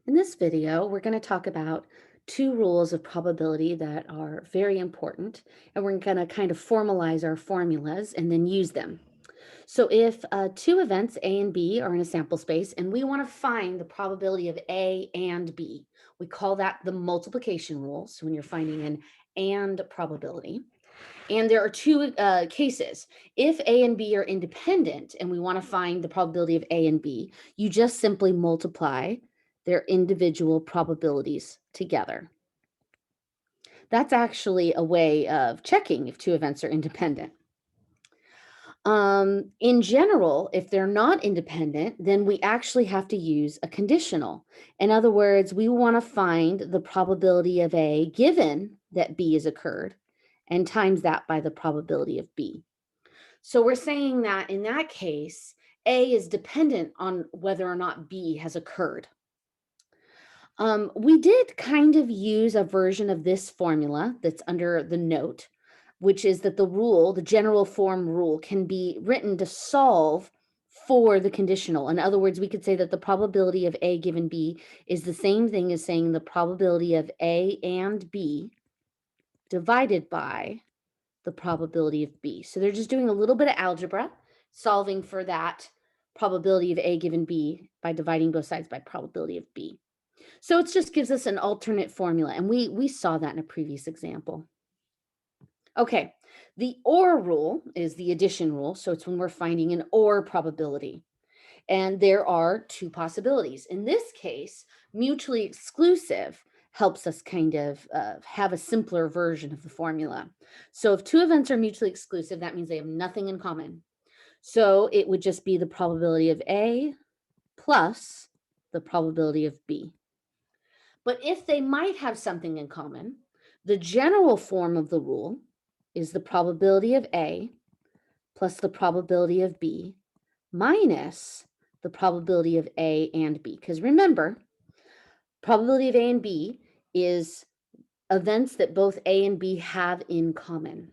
In this video, we're going to talk about two rules of probability that are very important, and we're going to kind of formalize our formulas and then use them. So, if two events, A and B, are in a sample space, and we want to find the probability of A and B, we call that the multiplication rule. So, when you're finding an and probability, and there are two cases. If A and B are independent and we want to find the probability of A and B, you just simply multiply their individual probabilities together. That's actually a way of checking if two events are independent. In general, if they're not independent, then we actually have to use a conditional. In other words, we want to find the probability of A given that B has occurred and times that by the probability of B. So we're saying that in that case, A is dependent on whether or not B has occurred. We did kind of use a version of this formula that's under the note, which is that the rule, the general form rule, can be written to solve for the conditional. In other words, we could say that the probability of A given B is the same thing as saying the probability of A and B divided by the probability of B. So they're just doing a little bit of algebra, solving for that probability of A given B by dividing both sides by probability of B. So it just gives us an alternate formula, and we saw that in a previous example. Okay, the OR rule is the addition rule, so it's when we're finding an OR probability. And there are two possibilities. In this case, mutually exclusive helps us kind of have a simpler version of the formula. So if two events are mutually exclusive, that means they have nothing in common. So it would just be the probability of A plus the probability of B. But if they might have something in common, the general form of the rule is the probability of A plus the probability of B minus the probability of A and B. Because remember, probability of A and B is events that both A and B have in common.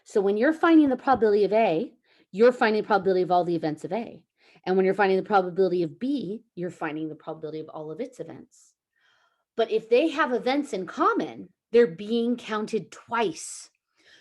So when you're finding the probability of A, you're finding the probability of all the events of A. And when you're finding the probability of B, you're finding the probability of all of its events. But if they have events in common, they're being counted twice.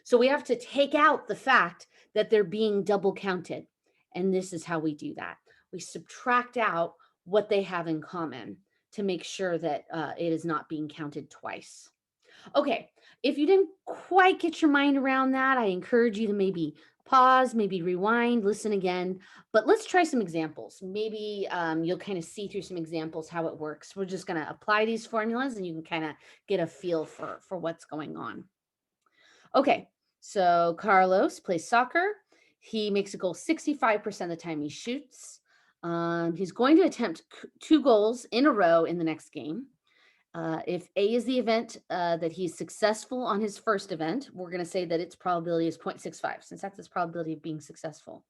So we have to take out the fact that they're being double counted. And this is how we do that. We subtract out what they have in common to make sure that it is not being counted twice. Okay, if you didn't quite get your mind around that, I encourage you to maybe pause, maybe rewind, listen again. But let's try some examples. Maybe you'll kind of see through some examples how it works. We're just going to apply these formulas and you can kind of get a feel for what's going on. Okay, so Carlos plays soccer. He makes a goal 65% of the time he shoots. He's going to attempt two goals in a row in the next game. If A is the event that he's successful on his first event, we're going to say that its probability is 0.65, since that's his probability of being successful.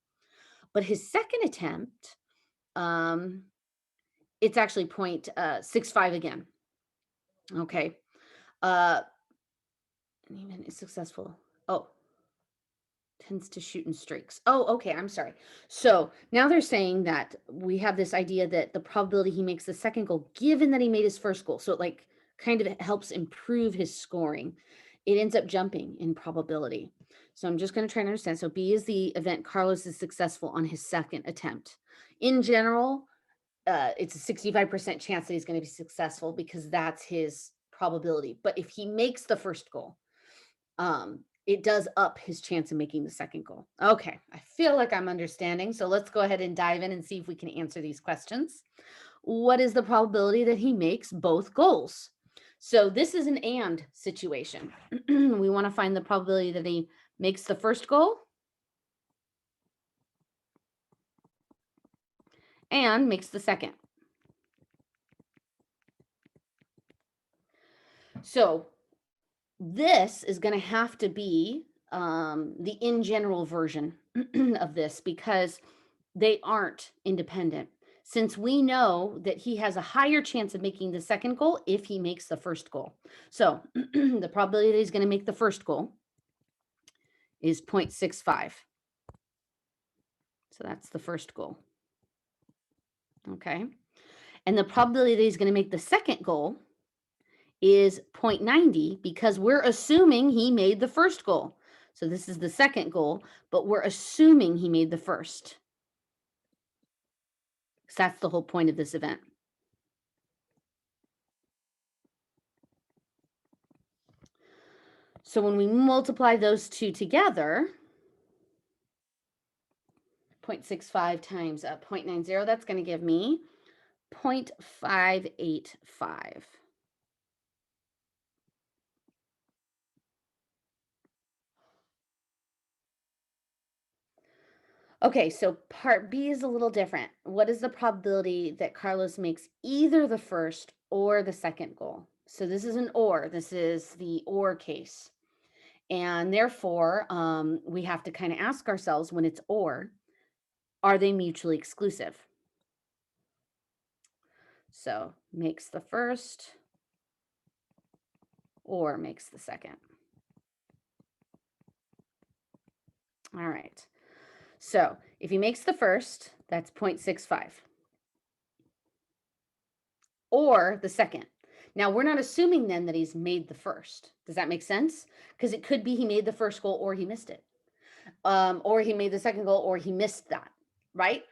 But his second attempt, it's actually 0.65 again. Okay. Even is successful. Oh, tends to shoot in streaks. Oh, okay. I'm sorry. So now they're saying that we have this idea that the probability he makes the second goal, given that he made his first goal, so it like kind of helps improve his scoring. It ends up jumping in probability. So I'm just going to try to understand. So B is the event Carlos is successful on his second attempt. In general, it's a 65% chance that he's going to be successful because that's his probability. But if he makes the first goal, it does up his chance of making the second goal. Okay, I feel like I'm understanding. So let's go ahead and dive in and see if we can answer these questions. What is the probability that he makes both goals? So this is an and situation. We want to find the probability that he makes the first goal and makes the second. So this is going to have to be the in general version of this because they aren't independent. Since we know that he has a higher chance of making the second goal if he makes the first goal. So the probability that he's going to make the first goal is 0.65. So that's the first goal. Okay. And the probability that he's going to make the second goal is 0.90 because we're assuming he made the first goal. So this is the second goal, but we're assuming he made the first. So that's the whole point of this event. So when we multiply those two together, 0.65 times 0.90, that's going to give me 0.585. Okay, so part B is a little different. What is the probability that Carlos makes either the first or the second goal? So this is an or. This is the or case. And therefore, we have to kind of ask ourselves when it's or, are they mutually exclusive? So makes the first or makes the second. All right. So if he makes the first, that's 0.65. Or the second. Now, we're not assuming then that he's made the first. Does that make sense? Because it could be he made the first goal or he missed it. Or he made the second goal or he missed that, right?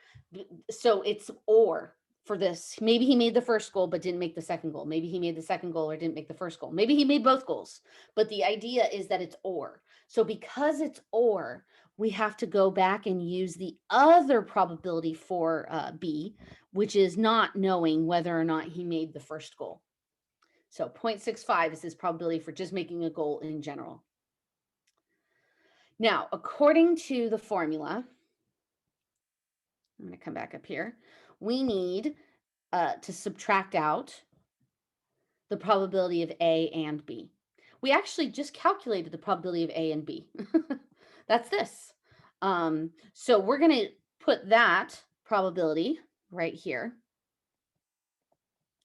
So it's or for this. Maybe he made the first goal but didn't make the second goal. Maybe he made the second goal or didn't make the first goal. Maybe he made both goals. But the idea is that it's or. So because it's or, we have to go back and use the other probability for B, which is not knowing whether or not he made the first goal. So 0.65 is his probability for just making a goal in general. Now, according to the formula, I'm going to come back up here. We need to subtract out the probability of A and B. We actually just calculated the probability of A and B. That's this. So we're going to put that probability right here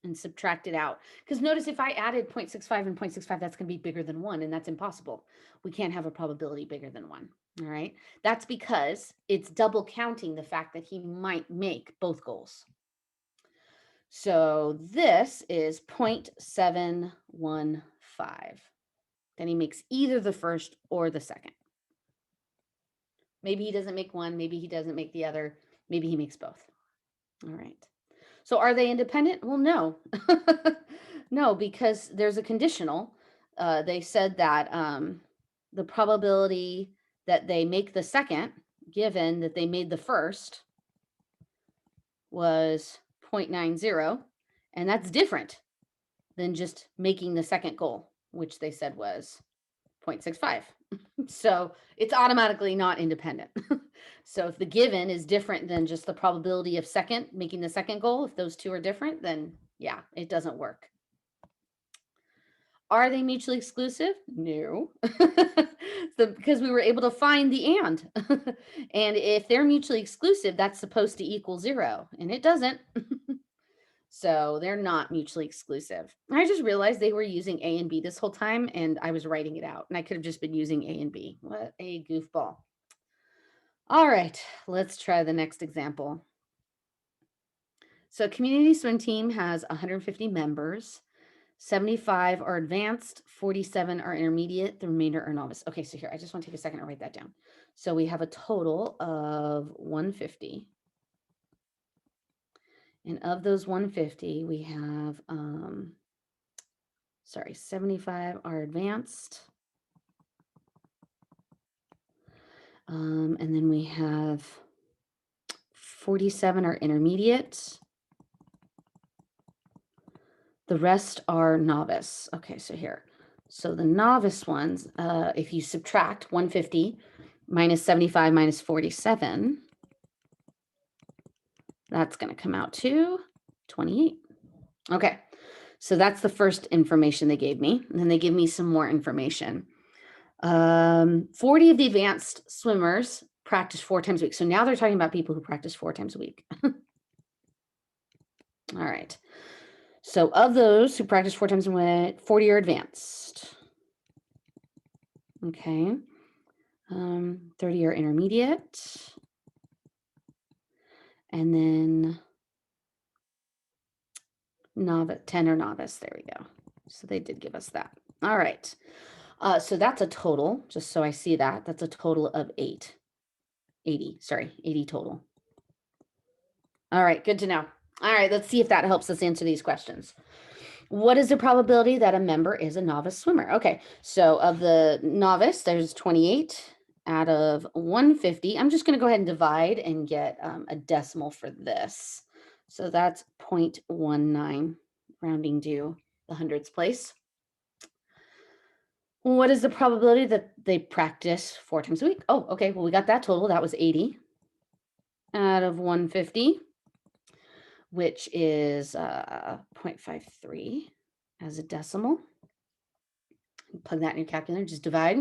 and subtract it out. Because notice if I added 0.65 and 0.65, that's going to be bigger than 1, and that's impossible. We can't have a probability bigger than 1. All right. That's because it's double counting the fact that he might make both goals. So this is 0.715. Then he makes either the first or the second. Maybe he doesn't make one. Maybe he doesn't make the other. Maybe he makes both. All right. So are they independent? Well, no. No, because there's a conditional. They said that the probability that they make the second, given that they made the first, was 0.90, and that's different than just making the second goal, which they said was 0.65. So it's automatically not independent. So if the given is different than just the probability of making the second goal, if those two are different, then yeah, it doesn't work. Are they mutually exclusive? No. Because we were able to find the and. And if they're mutually exclusive, that's supposed to equal 0, and it doesn't. So they're not mutually exclusive. I just realized they were using A and B this whole time, and I was writing it out, and I could have just been using A and B. What a goofball. All right, let's try the next example. So a community swim team has 150 members. 75 are advanced, 47 are intermediate, the remainder are novice. Okay, so here, I just want to take a second to write that down. So we have a total of 150. And of those 150, we have, 75 are advanced. And then we have 47 are intermediate. The rest are novice. Okay, so here. So the novice ones, if you subtract 150 minus 75 minus 47, that's going to come out to 28. Okay, so that's the first information they gave me. And then they give me some more information. 40 of the advanced swimmers practice 4 times a week. So now they're talking about people who practice 4 times a week. All right. So of those who practice 4 times a week, 40 are advanced. Okay. 30 are intermediate. And then novice, 10 or novice. There we go. So they did give us that. All right. So that's a total, just so I see that. That's a total of 80, sorry, 80 total. All right, good to know. All right, let's see if that helps us answer these questions. What is the probability that a member is a novice swimmer? Okay, so of the novice, there's 28 out of 150. I'm just going to go ahead and divide and get a decimal for this. So that's 0.19, rounding to the hundredths place. What is the probability that they practice 4 times a week? Oh, okay, well, we got that total. That was 80 out of 150, which is 0.53 as a decimal. Plug that in your calculator, just divide.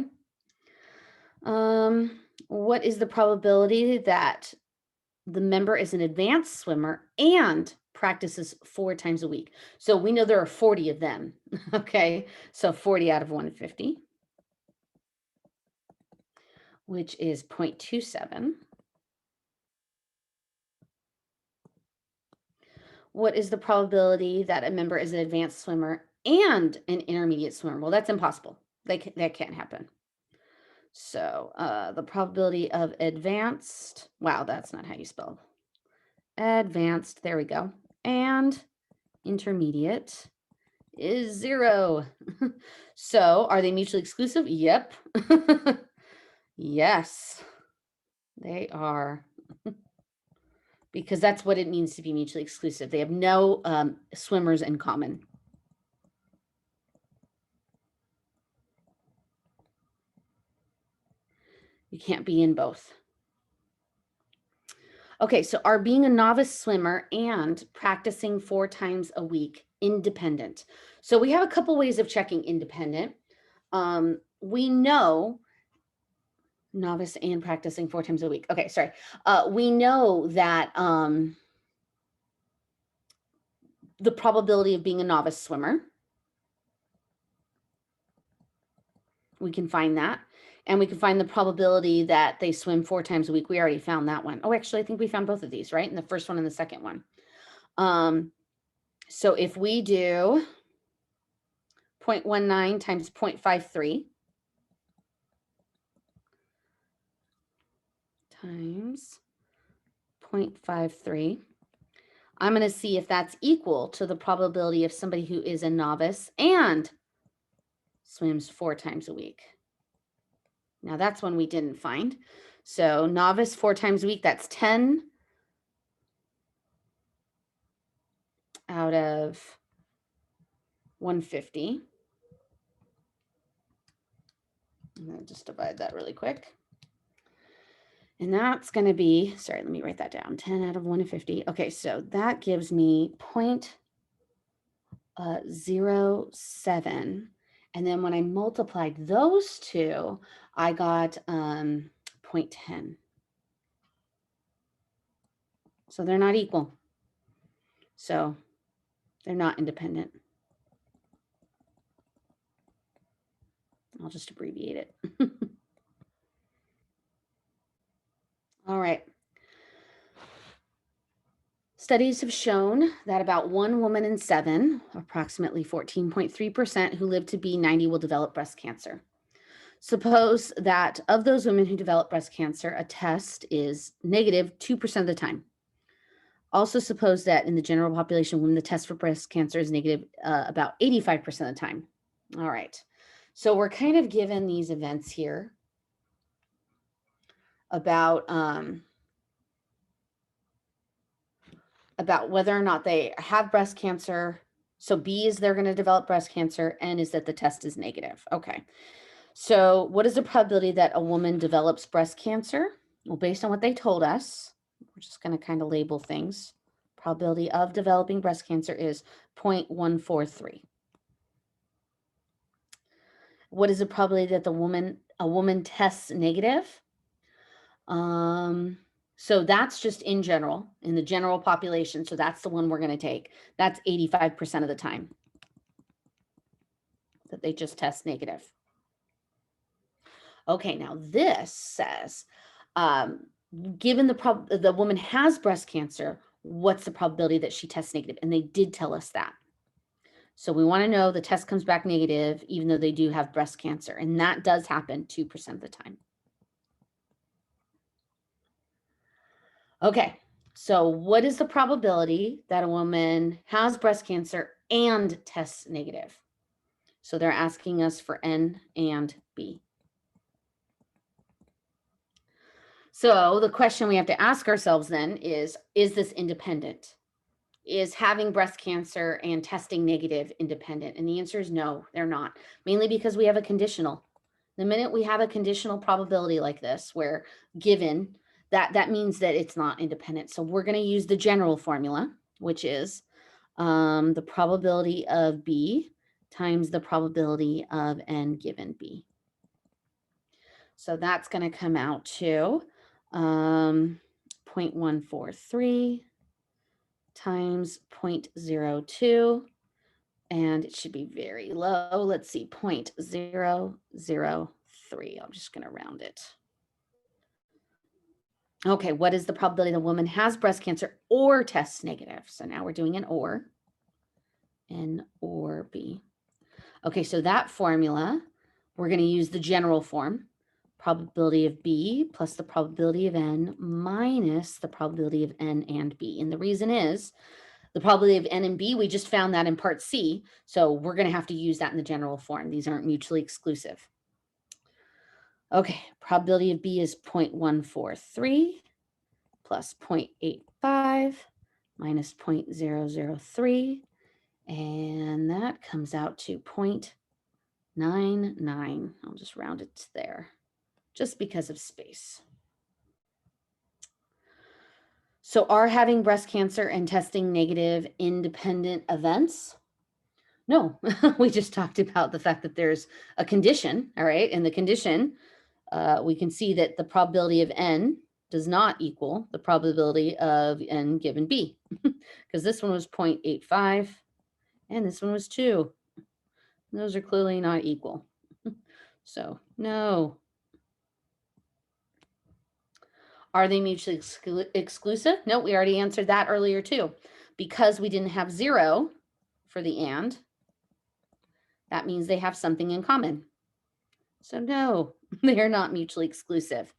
What is the probability that the member is an advanced swimmer and practices 4 times a week? So we know there are 40 of them. Okay, so 40 out of 150, which is 0.27. What is the probability that a member is an advanced swimmer and an intermediate swimmer? Well, that's impossible. That can't happen. So the probability of advanced, wow, that's not how you spell advanced, there we go, and intermediate is 0. So are they mutually exclusive? Yep. Yes, they are. Because that's what it means to be mutually exclusive. They have no swimmers in common. You can't be in both. Okay, so are being a novice swimmer and practicing 4 times a week independent? So we have a couple ways of checking independent. We know novice and practicing 4 times a week. Okay, sorry. We know that the probability of being a novice swimmer, we can find that. And we can find the probability that they swim 4 times a week. We already found that one. Oh, actually, I think we found both of these, right? In the first one and the second one. So if we do 0.19 times 0.53 times 0.53, I'm going to see if that's equal to the probability of somebody who is a novice and swims 4 times a week. Now that's one we didn't find. So novice 4 times a week, that's 10 out of 150. I'm going to just divide that really quick. And that's going to be, sorry, let me write that down. 10 out of 150. Okay, so that gives me 0.07. And then when I multiplied those two, I got 0.10. So they're not equal. So they're not independent. I'll just abbreviate it. All right. Studies have shown that about 1 woman in 7, approximately 14.3%, who live to be 90 will develop breast cancer. Suppose that of those women who develop breast cancer, a test is negative 2% of the time. Also suppose that in the general population, when the test for breast cancer is negative about 85% of the time. All right. So we're kind of given these events here about whether or not they have breast cancer. So B is they're going to develop breast cancer, N is that the test is negative. Okay. So what is the probability that a woman develops breast cancer? Well, based on what they told us, we're just going to kind of label things. Probability of developing breast cancer is 0.143. What is the probability that a woman tests negative? So that's just in general, in the general population. So that's the one we're going to take. That's 85% of the time that they just test negative. Okay, now this says, given the woman has breast cancer, what's the probability that she tests negative? And they did tell us that. So we want to know the test comes back negative, even though they do have breast cancer. And that does happen 2% of the time. Okay, so what is the probability that a woman has breast cancer and tests negative? So they're asking us for N and B. So the question we have to ask ourselves then is this independent? Is having breast cancer and testing negative independent? And the answer is no, they're not. Mainly because we have a conditional. The minute we have a conditional probability like this, where given, that means that it's not independent. So we're going to use the general formula, which is the probability of B times the probability of N given B. So that's going to come out to 0.143 times 0.02, and it should be very low. Let's see, 0.003. I'm just going to round it. Okay, what is the probability the woman has breast cancer or tests negative? So now we're doing an or, N or B. Okay, so that formula, we're going to use the general form. Probability of B plus the probability of N minus the probability of N and B. And the reason is the probability of N and B, we just found that in part C. So we're going to have to use that in the general form. These aren't mutually exclusive. Okay, probability of B is 0.143 plus 0.85 minus 0.003. And that comes out to 0.99. I'll just round it to there, just because of space. So are having breast cancer and testing negative independent events? No, we just talked about the fact that there's a condition, all right? And the condition, we can see that the probability of N does not equal the probability of N given B, because this one was 0.85 and this one was 2. Those are clearly not equal. So no. Are they mutually exclusive? No, we already answered that earlier too. Because we didn't have 0 for the and, that means they have something in common. So no, they are not mutually exclusive.